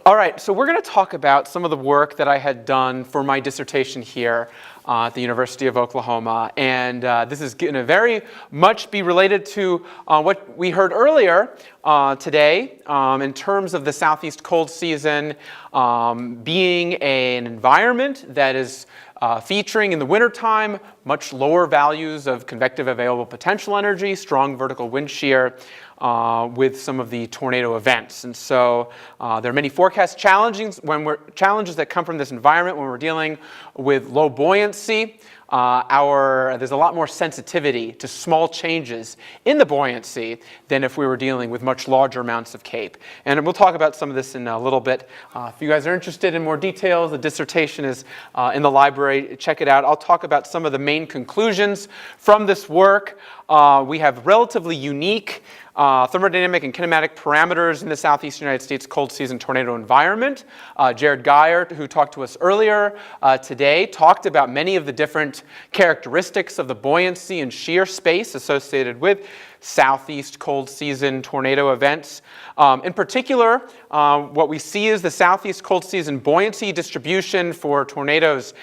All right, so we're going to talk about some of the work that I had done for my dissertation here at the University of Oklahoma. And this is going to very much be related to what we heard earlier today in terms of the southeast cold season being an environment that is featuring in the wintertime much lower values of convective available potential energy, strong vertical wind shear, with some of the tornado events. And so there are many forecast challenges that come from this environment when we're dealing with low buoyancy. There's a lot more sensitivity to small changes in the buoyancy than if we were dealing with much larger amounts of CAPE. And we'll talk about some of this in a little bit. If you guys are interested in more details, the dissertation is in the library. Check it out. I'll talk about some of the main conclusions from this work. We have relatively unique thermodynamic and kinematic parameters in the southeastern United States cold season tornado environment. Jared Geyer, who talked to us earlier today, talked about many of the different characteristics of the buoyancy and shear space associated with southeast cold season tornado events. In particular, what we see is the southeast cold season buoyancy distribution for tornadoes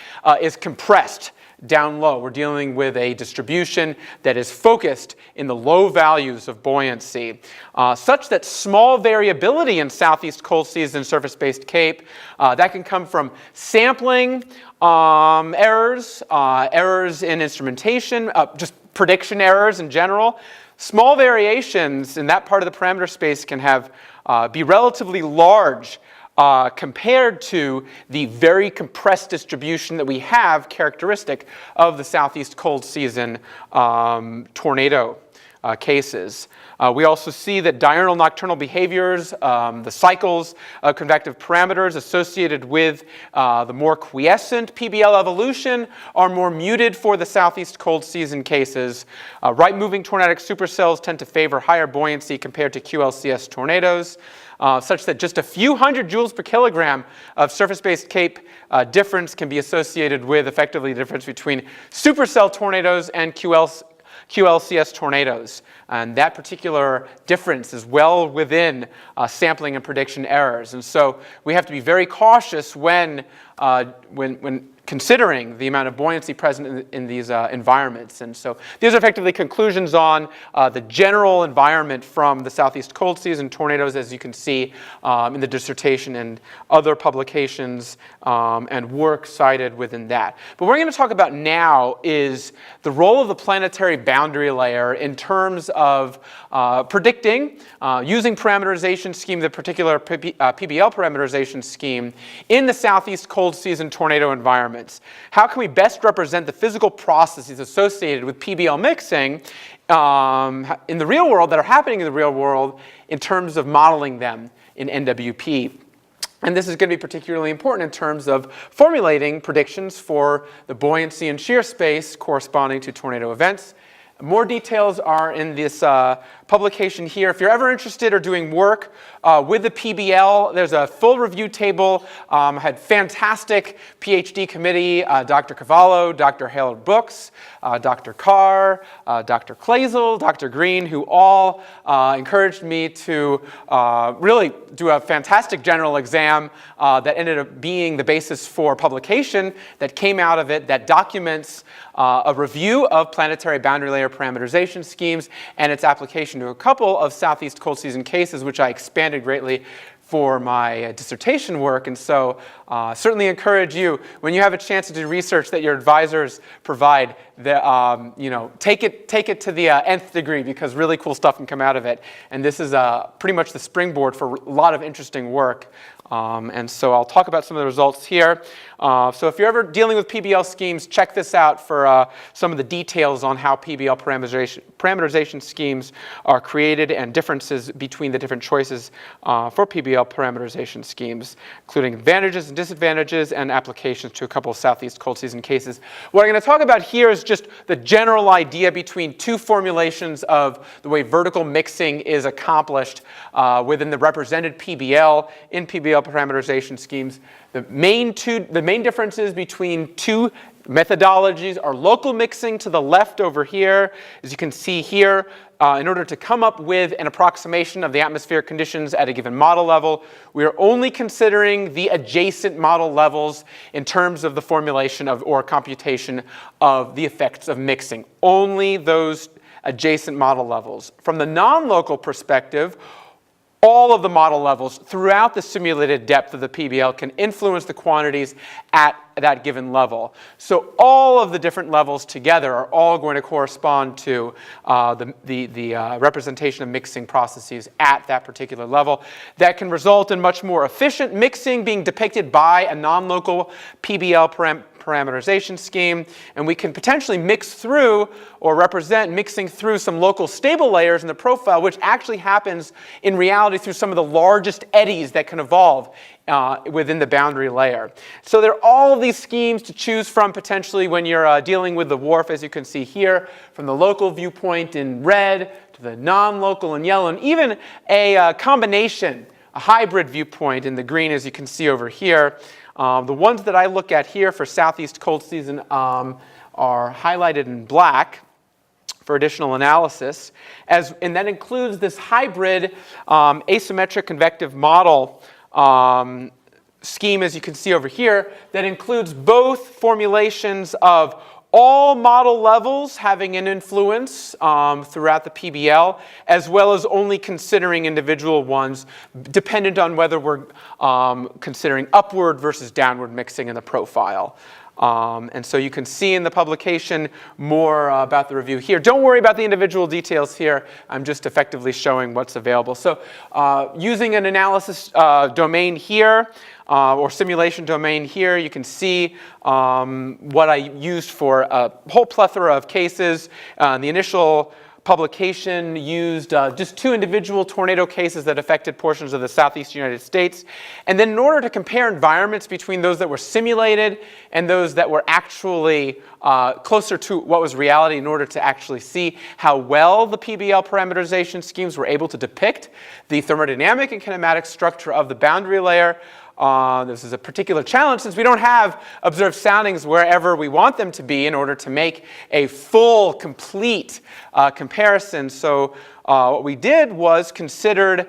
is compressed down low. We're dealing with a distribution that is focused in the low values of buoyancy, such that small variability in southeast cold season surface-based CAPE, that can come from sampling errors, errors in instrumentation, just prediction errors in general. Small variations in that part of the parameter space can be relatively large compared to the very compressed distribution that we have characteristic of the southeast cold season tornado cases. We also see that diurnal nocturnal behaviors, the cycles of convective parameters associated with the more quiescent PBL evolution are more muted for the southeast cold season cases. Right-moving tornadic supercells tend to favor higher buoyancy compared to QLCS tornadoes, such that just a few hundred joules per kilogram of surface-based CAPE difference can be associated with effectively the difference between supercell tornadoes and QLCS tornadoes. And that particular difference is well within sampling and prediction errors. And so we have to be very cautious when considering the amount of buoyancy present in these environments. And so these are effectively conclusions on the general environment from the southeast cold season tornadoes, as you can see in the dissertation and other publications and work cited within that. But what we're going to talk about now is the role of the planetary boundary layer in terms of predicting, using parameterization scheme, the particular PBL parameterization scheme, in the southeast cold season tornado environment. How can we best represent the physical processes associated with PBL mixing in the real world, that are happening in the real world, in terms of modeling them in NWP? And this is going to be particularly important in terms of formulating predictions for the buoyancy and shear space corresponding to tornado events. More details are in this publication here. If you're ever interested or doing work with the PBL, there's a full review table. I had fantastic PhD committee, Dr. Cavallo, Dr. Harold Brooks, Dr. Carr, Dr. Clazel, Dr. Green, who all encouraged me to really do a fantastic general exam that ended up being the basis for publication that came out of it, that documents a review of planetary boundary layer parameterization schemes and its application to a couple of southeast cold season cases, which I expanded greatly for my dissertation work. And so certainly encourage you, when you have a chance to do research that your advisors provide, take it to the nth degree, because really cool stuff can come out of it. And this is pretty much the springboard for a lot of interesting work. And so I'll talk about some of the results here. So if you're ever dealing with PBL schemes, check this out for some of the details on how PBL parameterization schemes are created and differences between the different choices for PBL parameterization schemes, including advantages and disadvantages and applications to a couple of southeast cold season cases. What I'm going to talk about here is just the general idea between two formulations of the way vertical mixing is accomplished within the represented PBL in PBL parameterization schemes. The main differences between two methodologies are local mixing to the left over here. As you can see here, in order to come up with an approximation of the atmospheric conditions at a given model level, we are only considering the adjacent model levels in terms of the formulation of or computation of the effects of mixing. Only those adjacent model levels. From the non-local perspective, all of the model levels throughout the simulated depth of the PBL can influence the quantities at that given level. So all of the different levels together are all going to correspond to the representation of mixing processes at that particular level. That can result in much more efficient mixing being depicted by a non-local PBL parameterization scheme, and we can potentially mix through or represent mixing through some local stable layers in the profile, which actually happens in reality through some of the largest eddies that can evolve within the boundary layer. So there are all of these schemes to choose from potentially when you're dealing with the WRF, as you can see here, from the local viewpoint in red to the non-local in yellow, and even a combination, a hybrid viewpoint in the green, as you can see over here. The ones that I look at here for southeast cold season are highlighted in black for additional analysis, and that includes this hybrid asymmetric convective model scheme, as you can see over here, that includes both formulations of all model levels having an influence throughout the PBL, as well as only considering individual ones dependent on whether we're considering upward versus downward mixing in the profile. And so you can see in the publication more about the review here. Don't worry about the individual details here. I'm just effectively showing what's available. So using an analysis domain here, or simulation domain here, you can see what I used for a whole plethora of cases. The initial publication used just 2 individual tornado cases that affected portions of the southeast United States. And then in order to compare environments between those that were simulated and those that were actually closer to what was reality, in order to actually see how well the PBL parameterization schemes were able to depict the thermodynamic and kinematic structure of the boundary layer. This is a particular challenge since we don't have observed soundings wherever we want them to be in order to make a full, complete comparison. So what we did was considered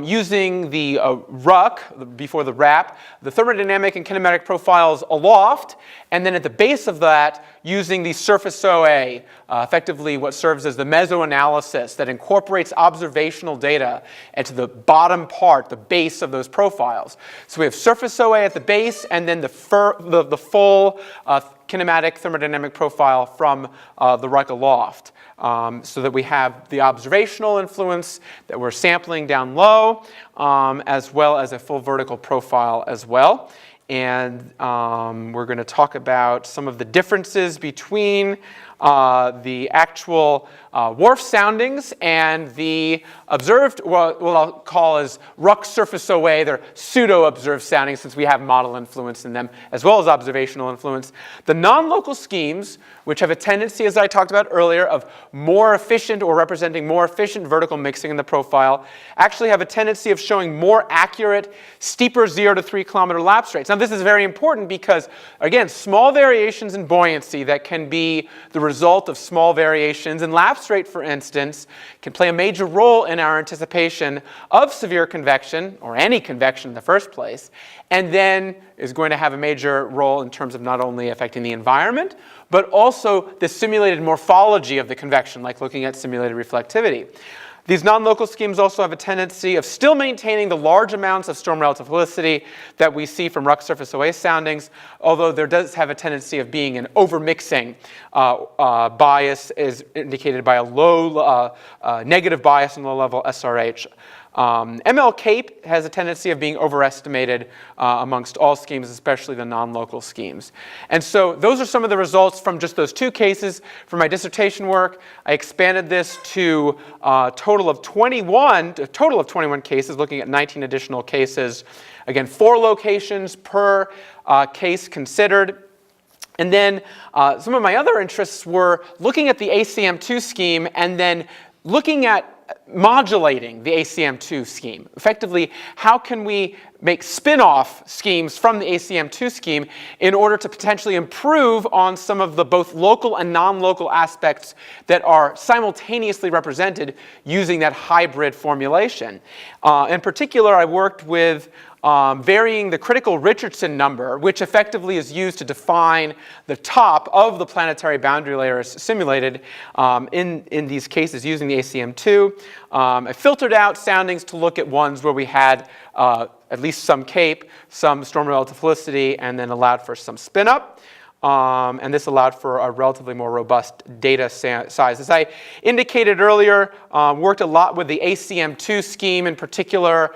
using the RUC, before the RAP, the thermodynamic and kinematic profiles aloft, and then at the base of that, using the surface OA, effectively what serves as the mesoanalysis that incorporates observational data into the bottom part, the base of those profiles. So we have surface OA at the base, and then the full kinematic thermodynamic profile from the RUC aloft. So that we have the observational influence that we're sampling down low, as well as a full vertical profile as well. And we're going to talk about some of the differences between the actual WRF soundings and the observed, what I'll call as RUC surface OA. They're pseudo-observed soundings since we have model influence in them, as well as observational influence. The non-local schemes, which have a tendency, as I talked about earlier, of more efficient or representing more efficient vertical mixing in the profile, actually have a tendency of showing more accurate, steeper 0 to 3 kilometer lapse rates. Now this is very important because, again, small variations in buoyancy that can be the result of small variations in lapse rate, for instance, can play a major role in our anticipation of severe convection, or any convection in the first place, and then is going to have a major role in terms of not only affecting the environment, but also the simulated morphology of the convection, like looking at simulated reflectivity. These non-local schemes also have a tendency of still maintaining the large amounts of storm relative helicity that we see from RUC surface OA soundings, although there does have a tendency of being an overmixing bias, is indicated by a low negative bias and low-level SRH. ML Cape has a tendency of being overestimated amongst all schemes, especially the non-local schemes. And so those are some of the results from just those 2 cases. For my dissertation work, I expanded this to a total of 21 cases, looking at 19 additional cases. Again, 4 locations per case considered. And then some of my other interests were looking at the ACM2 scheme and then looking at modulating the ACM2 scheme. Effectively, how can we make spin-off schemes from the ACM2 scheme in order to potentially improve on some of the both local and non-local aspects that are simultaneously represented using that hybrid formulation. In particular, I worked with varying the critical Richardson number, which effectively is used to define the top of the planetary boundary layer as simulated in these cases using the ACM2. I filtered out soundings to look at ones where we had at least some CAPE, some storm relative felicity, and then allowed for some spin up. And this allowed for a relatively more robust data size. As I indicated earlier, worked a lot with the ACM2 scheme in particular,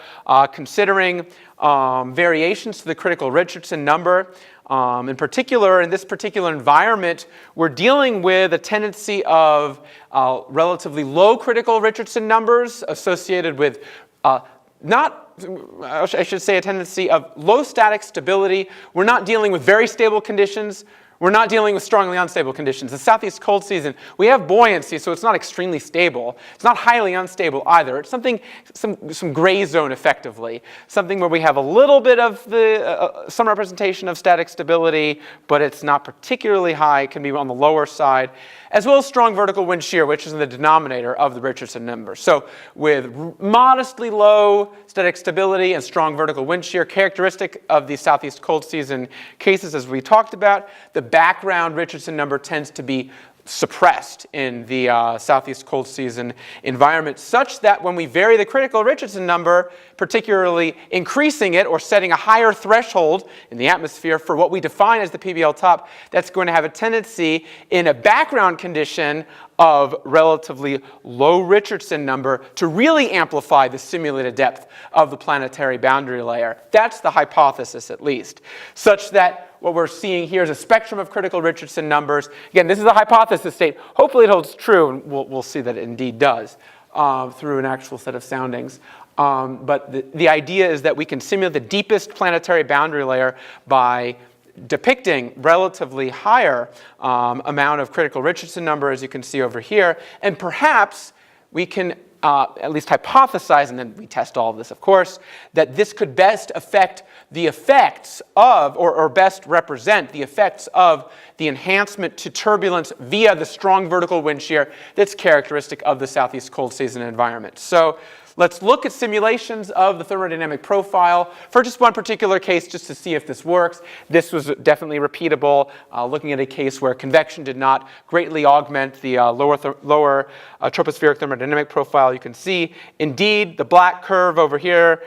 considering variations to the critical Richardson number. In particular, in this particular environment, we're dealing with a tendency of relatively low critical Richardson numbers associated with I should say a tendency of low static stability. We're not dealing with very stable conditions. We're not dealing with strongly unstable conditions. The southeast cold season, we have buoyancy, so it's not extremely stable. It's not highly unstable either. It's something, some gray zone effectively. Something where we have a little bit of some representation of static stability, but it's not particularly high. It can be on the lower side, as well as strong vertical wind shear, which is in the denominator of the Richardson number. So with modestly low static stability and strong vertical wind shear, characteristic of the southeast cold season cases as we talked about, the background Richardson number tends to be suppressed in the southeast cold season environment, such that when we vary the critical Richardson number, particularly increasing it or setting a higher threshold in the atmosphere for what we define as the PBL top, that's going to have a tendency in a background condition of relatively low Richardson number to really amplify the simulated depth of the planetary boundary layer. That's the hypothesis, at least, such that what we're seeing here is a spectrum of critical Richardson numbers. Again, this is a hypothesis state. Hopefully it holds true, and we'll see that it indeed does through an actual set of soundings. But the idea is that we can simulate the deepest planetary boundary layer by depicting relatively higher amount of critical Richardson number, as you can see over here, and perhaps we can at least hypothesize, and then we test all of this, of course, that this could best affect the effects of, or best represent the effects of the enhancement to turbulence via the strong vertical wind shear that's characteristic of the southeast cold season environment. So let's look at simulations of the thermodynamic profile for just one particular case, just to see if this works. This was definitely repeatable, looking at a case where convection did not greatly augment the lower tropospheric thermodynamic profile. You can see, indeed, the black curve over here,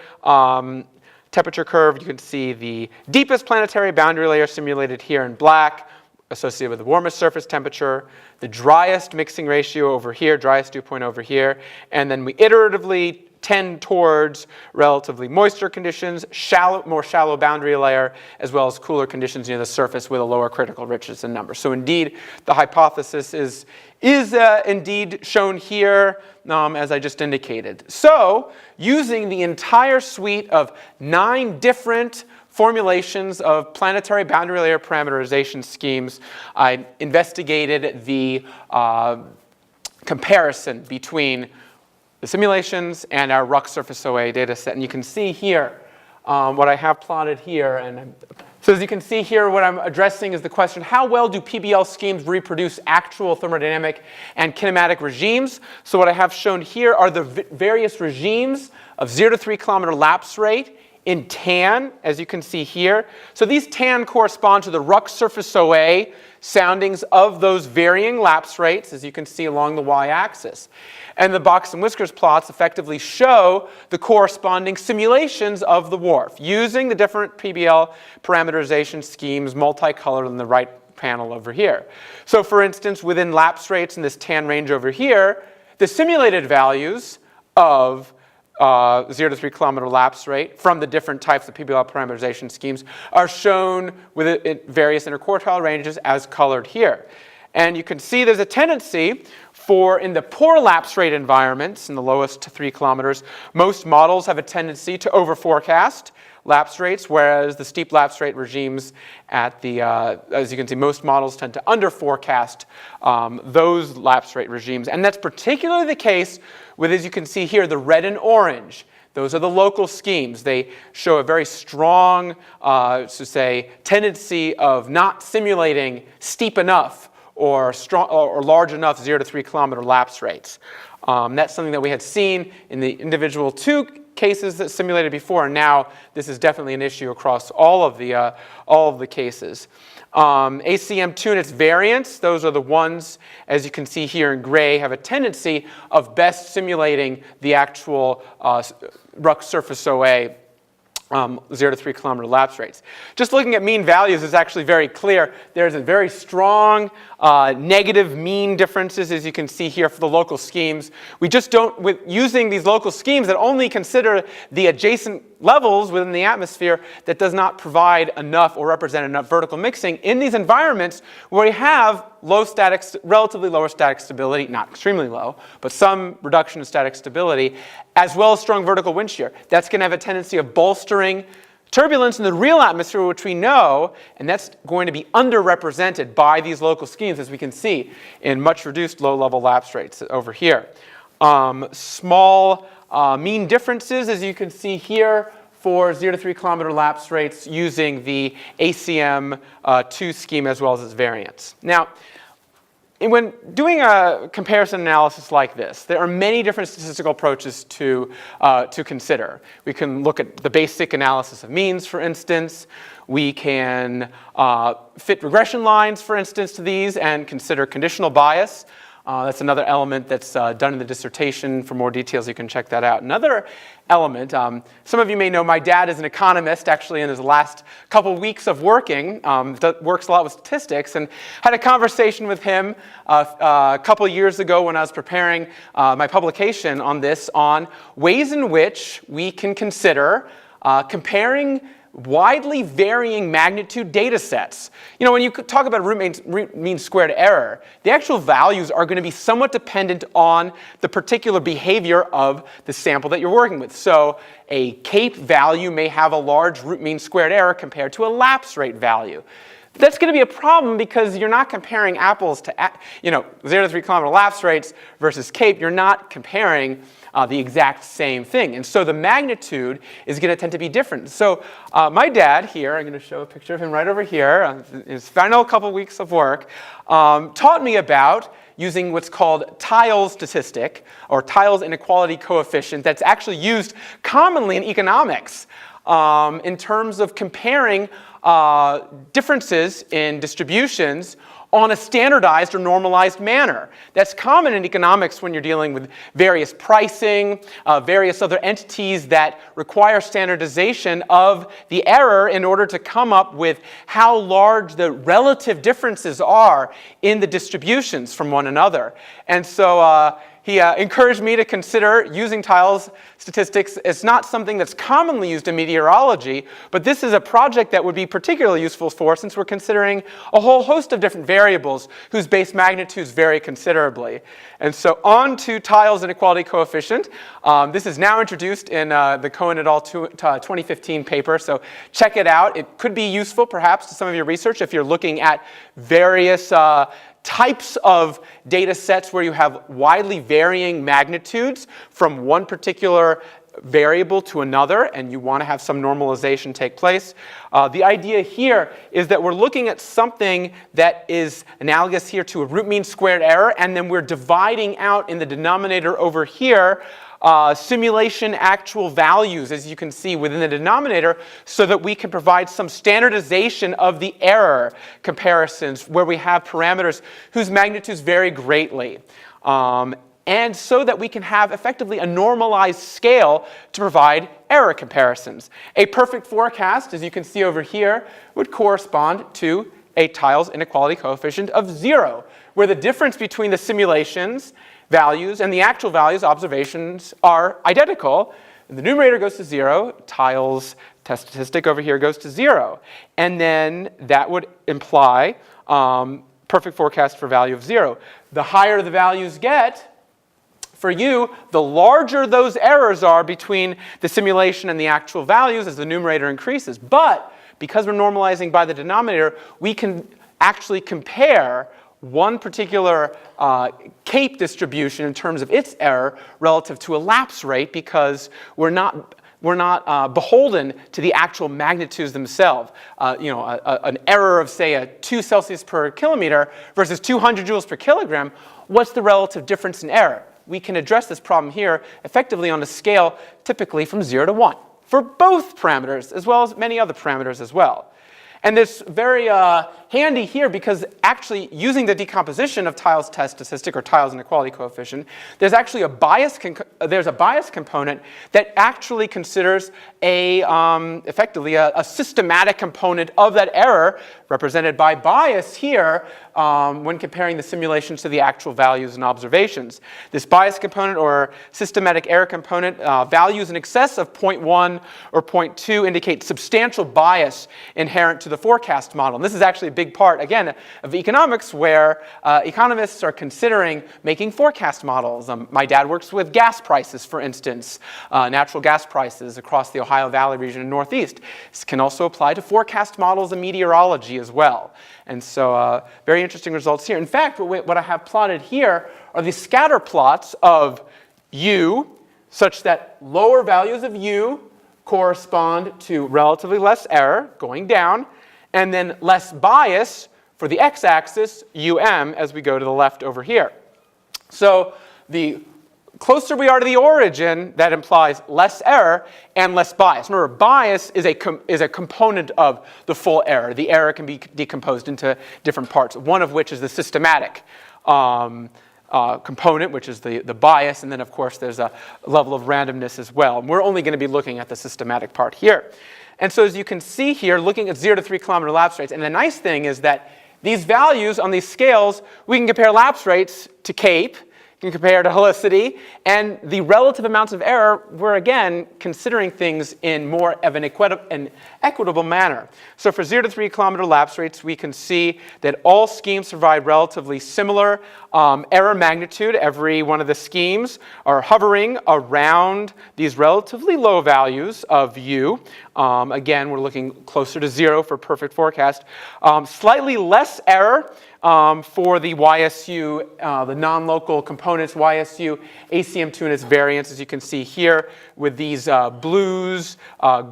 temperature curve, you can see the deepest planetary boundary layer simulated here in black, associated with the warmest surface temperature, the driest mixing ratio over here, driest dew point over here, and then we iteratively tend towards relatively moisture conditions, more shallow boundary layer, as well as cooler conditions near the surface with a lower critical Richardson number. So indeed, the hypothesis is indeed shown here, as I just indicated. So using the entire suite of 9 different formulations of planetary boundary layer parameterization schemes, I investigated the comparison between the simulations and our RUC surface OA data set. And you can see here what I have plotted here. So as you can see here, what I'm addressing is the question, how well do PBL schemes reproduce actual thermodynamic and kinematic regimes? So what I have shown here are the various regimes of 0 to 3 kilometer lapse rate in tan, as you can see here. So these tan correspond to the RUC surface OA soundings of those varying lapse rates, as you can see along the y-axis. And the box and whiskers plots effectively show the corresponding simulations of the WRF using the different PBL parameterization schemes multicolored in the right panel over here. So for instance, within lapse rates in this tan range over here, the simulated values of 0 to 3 kilometer lapse rate from the different types of PBL parameterization schemes are shown with various interquartile ranges as colored here. And you can see there's a tendency for, in the poor lapse rate environments, in the lowest to 3 kilometers, most models have a tendency to over-forecast lapse rates, whereas the steep lapse rate regimes at the, as you can see, most models tend to under-forecast those lapse rate regimes. And that's particularly the case with, as you can see here, the red and orange. Those are the local schemes. They show a very strong, tendency of not simulating steep enough or large enough 0 to 3 kilometer lapse rates. That's something that we had seen in the individual 2 cases that simulated before, and now this is definitely an issue across all of the cases. ACM2 and its variants, those are the ones, as you can see here in gray, have a tendency of best simulating the actual rough surface OA 0 to 3 kilometer lapse rates. Just looking at mean values is actually very clear. There's a very strong negative mean differences, as you can see here, for the local schemes. We just don't, with using these local schemes that only consider the adjacent levels within the atmosphere, that does not provide enough or represent enough vertical mixing in these environments where we have relatively lower static stability, not extremely low, but some reduction in static stability, as well as strong vertical wind shear. That's going to have a tendency of bolstering turbulence in the real atmosphere, which we know, and that's going to be underrepresented by these local schemes, as we can see in much reduced low-level lapse rates over here. Small mean differences, as you can see here, for 0 to 3 kilometer lapse rates using the ACM2 scheme as well as its variants. Now, when doing a comparison analysis like this, there are many different statistical approaches to consider. We can look at the basic analysis of means, for instance. We can fit regression lines, for instance, to these and consider conditional bias. That's another element that's done in the dissertation. For more details, you can check that out. Another element, some of you may know my dad is an economist, actually in his last couple weeks of working, works a lot with statistics, and had a conversation with him a couple years ago when I was preparing my publication on this, on ways in which we can consider comparing widely varying magnitude data sets. You know, when you talk about root mean squared error, the actual values are going to be somewhat dependent on the particular behavior of the sample that you're working with. So a CAPE value may have a large root mean squared error compared to a lapse rate value. That's going to be a problem because you're not comparing apples to, 0 to 3 kilometer lapse rates versus CAPE. You're not comparing the exact same thing. And so the magnitude is going to tend to be different. So my dad here, I'm going to show a picture of him right over here, his final couple weeks of work, taught me about using what's called Theil's statistic, or Theil's inequality coefficient, that's actually used commonly in economics in terms of comparing differences in distributions on a standardized or normalized manner. That's common in economics when you're dealing with various pricing, various other entities that require standardization of the error in order to come up with how large the relative differences are in the distributions from one another. And so he encouraged me to consider using Theil's statistics. It's not something that's commonly used in meteorology, but this is a project that would be particularly useful for since we're considering a whole host of different variables whose base magnitudes vary considerably. And so on to Theil's inequality coefficient. This is now introduced in the Cohen et al. 2015 paper, so check it out. It could be useful perhaps to some of your research if you're looking at various types of data sets where you have widely varying magnitudes from one particular variable to another, and you want to have some normalization take place. The idea here is that we're looking at something that is analogous here to a root mean squared error, and then we're dividing out in the denominator over here simulation actual values, as you can see within the denominator, so that we can provide some standardization of the error comparisons where we have parameters whose magnitudes vary greatly. And so that we can have effectively a normalized scale to provide error comparisons. A perfect forecast, as you can see over here, would correspond to a Theil's inequality coefficient of 0, where the difference between the simulations values and the actual values, observations, are identical. The numerator goes to 0. Theil's test statistic over here goes to 0. And then that would imply perfect forecast for value of 0. The higher the values get, for you, the larger those errors are between the simulation and the actual values as the numerator increases. But because we're normalizing by the denominator, we can actually compare one particular CAPE distribution in terms of its error relative to a lapse rate, because we're not beholden to the actual magnitudes themselves. An error of, say, 2 Celsius per kilometer versus 200 joules per kilogram, what's the relative difference in error? We can address this problem here effectively on a scale typically from 0 to 1 for both parameters, as well as many other parameters as well. And it's very handy here because actually using the decomposition of Theil's test statistic or Theil's inequality coefficient, there's actually a bias component that actually considers effectively a systematic component of that error, represented by bias here when comparing the simulations to the actual values and observations. This bias component or systematic error component, values in excess of 0.1 or 0.2 indicate substantial bias inherent to the forecast model. And this is actually a big part, again, of economics, where economists are considering making forecast models. My dad works with gas prices, for instance, natural gas prices across the Ohio Valley region and Northeast. This can also apply to forecast models and meteorology as well. And so very interesting results here. In fact, what I have plotted here are the scatter plots of U, such that lower values of U correspond to relatively less error going down, and then less bias for the x-axis, UM, as we go to the left over here. So the closer we are to the origin, that implies less error and less bias. Remember, bias is a component of the full error. The error can be decomposed into different parts, one of which is the systematic component, which is the bias, and then of course there's a level of randomness as well. And we're only going to be looking at the systematic part here. And so as you can see here, looking at 0 to 3 kilometer lapse rates, and the nice thing is that these values on these scales, we can compare lapse rates to CAPE, can compare to helicity, and the relative amounts of error, we're again considering things in more of an equitable manner. So for 0 to 3 kilometer lapse rates, we can see that all schemes provide relatively similar error magnitude. Every one of the schemes are hovering around these relatively low values of U. Again, we're looking closer to 0 for perfect forecast. Slightly less error for the YSU, the non-local components, YSU, ACM2 and its variance, as you can see here, with these blues,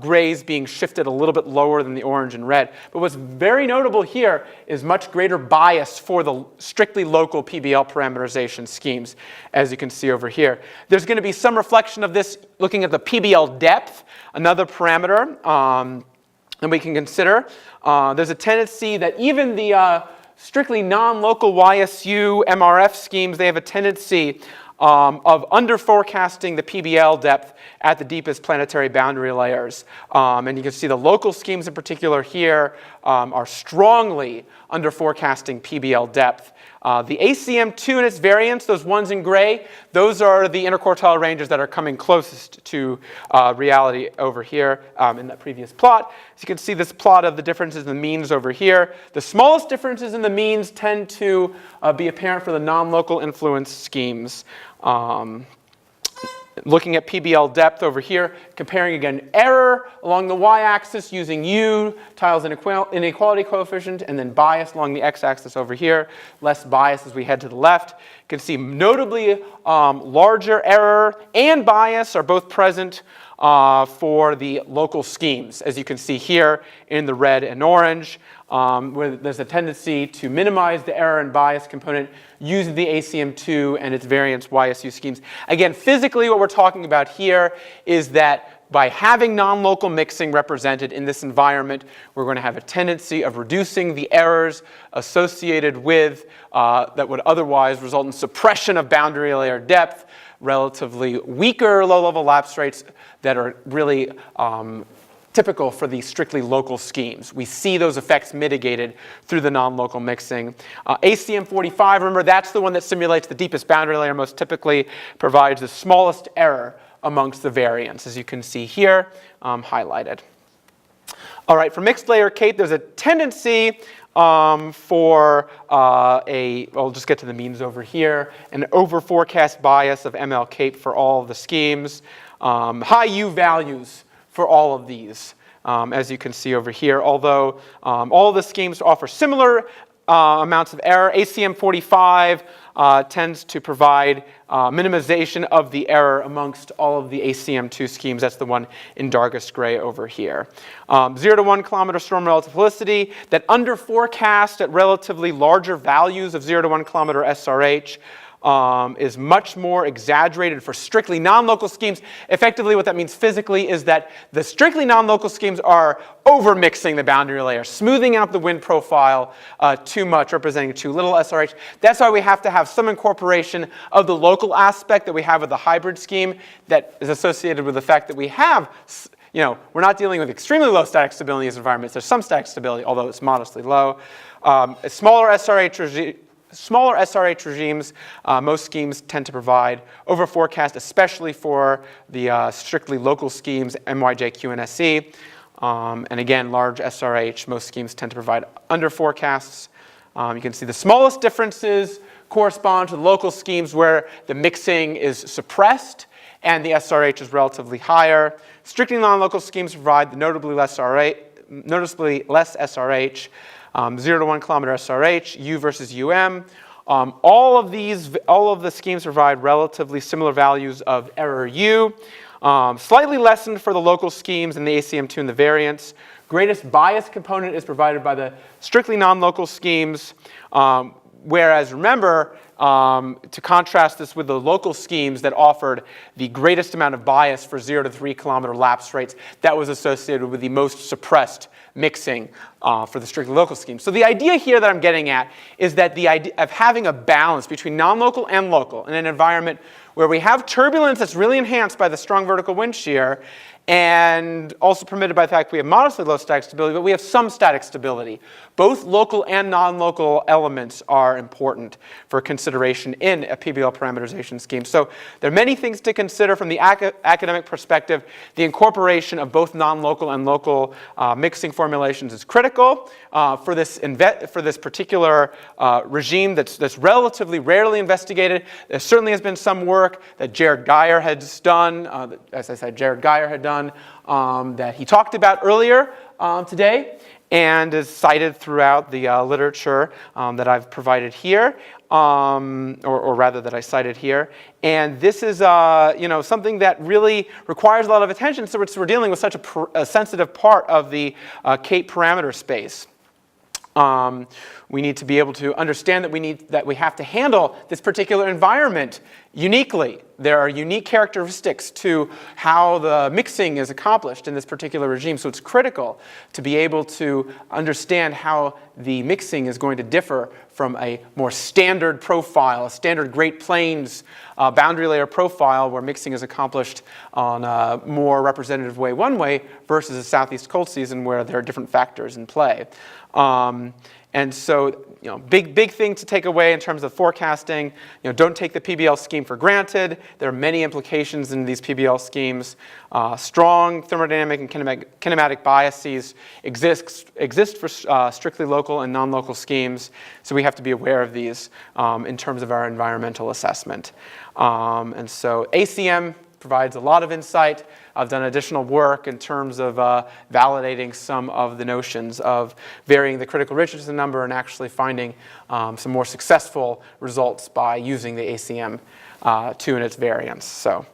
grays being shifted a little bit lower than the orange and red. But what's very notable here is much greater bias for the strictly local PBL parameterization schemes, as you can see over here. There's going to be some reflection of this looking at the PBL depth, another parameter that we can consider. There's a tendency that even the strictly non-local YSU MRF schemes, they have a tendency of under-forecasting the PBL depth at the deepest planetary boundary layers. And you can see the local schemes in particular here are strongly under-forecasting PBL depth. The ACM2 and its variance, those ones in gray, those are the interquartile ranges that are coming closest to reality over here in that previous plot. As you can see, this plot of the differences in the means over here. The smallest differences in the means tend to be apparent for the non-local influence schemes. Looking at PBL depth over here, comparing again error along the y-axis using U, Theil's inequality coefficient, and then bias along the x-axis over here. Less bias as we head to the left. You can see notably larger error and bias are both present for the local schemes, as you can see here in the red and orange, where there's a tendency to minimize the error and bias component using the ACM2 and its variance YSU schemes. Again, physically what we're talking about here is that by having non-local mixing represented in this environment, we're going to have a tendency of reducing the errors associated with that would otherwise result in suppression of boundary layer depth, relatively weaker low-level lapse rates that are really typical for the strictly local schemes. We see those effects mitigated through the non-local mixing. ACM45, remember, that's the one that simulates the deepest boundary layer, most typically provides the smallest error amongst the variants, as you can see here, highlighted. All right, for mixed layer CAPE, there's a tendency for I'll just get to the means over here, an over forecast bias of ML CAPE for all of the schemes, high U values for all of these, as you can see over here. Although all of the schemes offer similar amounts of error. ACM 45 tends to provide minimization of the error amongst all of the ACM2 schemes. That's the one in darkest gray over here. 0 to 1 kilometer storm relative helicity that under forecast at relatively larger values of 0 to 1 kilometer SRH is much more exaggerated for strictly non-local schemes. Effectively, what that means physically is that the strictly non-local schemes are over-mixing the boundary layer, smoothing out the wind profile too much, representing too little SRH. That's why we have to have some incorporation of the local aspect that we have with the hybrid scheme that is associated with the fact that we have, we're not dealing with extremely low static stability in these environments. There's some static stability, although it's modestly low. Smaller SRH regimes, most schemes tend to provide over forecast, especially for the strictly local schemes, MYJ, Q, and SE. And again, large SRH, most schemes tend to provide under forecasts. You can see the smallest differences correspond to the local schemes where the mixing is suppressed and the SRH is relatively higher. Strictly non-local schemes provide the noticeably less SRH. 0 to 1 kilometer SRH, U versus UM. All of the schemes provide relatively similar values of error U. Slightly lessened for the local schemes and the ACM2 and the variance. Greatest bias component is provided by the strictly non-local schemes. Whereas remember, to contrast this with the local schemes that offered the greatest amount of bias for 0 to 3 kilometer lapse rates, that was associated with the most suppressed mixing for the strictly local schemes. So the idea here that I'm getting at is that the idea of having a balance between non-local and local in an environment where we have turbulence that's really enhanced by the strong vertical wind shear and also permitted by the fact we have modestly low static stability, but we have some static stability. Both local and non-local elements are important for consideration in a PBL parameterization scheme. So there are many things to consider from the academic perspective. The incorporation of both non-local and local mixing formulations is critical for this particular regime that's relatively rarely investigated. There certainly has been some work that Jared Geyer has done, as I said, Jared Geyer had done, that he talked about earlier today and is cited throughout the literature that I've provided here, or rather that I cited here. And this is something that really requires a lot of attention, so we're dealing with such a sensitive part of the CAPE parameter space. We need to be able to understand that we have to handle this particular environment uniquely. There are unique characteristics to how the mixing is accomplished in this particular regime, so it's critical to be able to understand how the mixing is going to differ from a more standard profile, a standard Great Plains boundary layer profile where mixing is accomplished on a more representative way one way versus a southeast cold season where there are different factors in play. And so, big thing to take away in terms of forecasting. Don't take the PBL scheme for granted. There are many implications in these PBL schemes. Strong thermodynamic and kinematic biases exist for strictly local and non-local schemes. So we have to be aware of these in terms of our environmental assessment. And so ACM provides a lot of insight. I've done additional work in terms of validating some of the notions of varying the critical Richardson number and actually finding some more successful results by using the ACM2 and its variance. So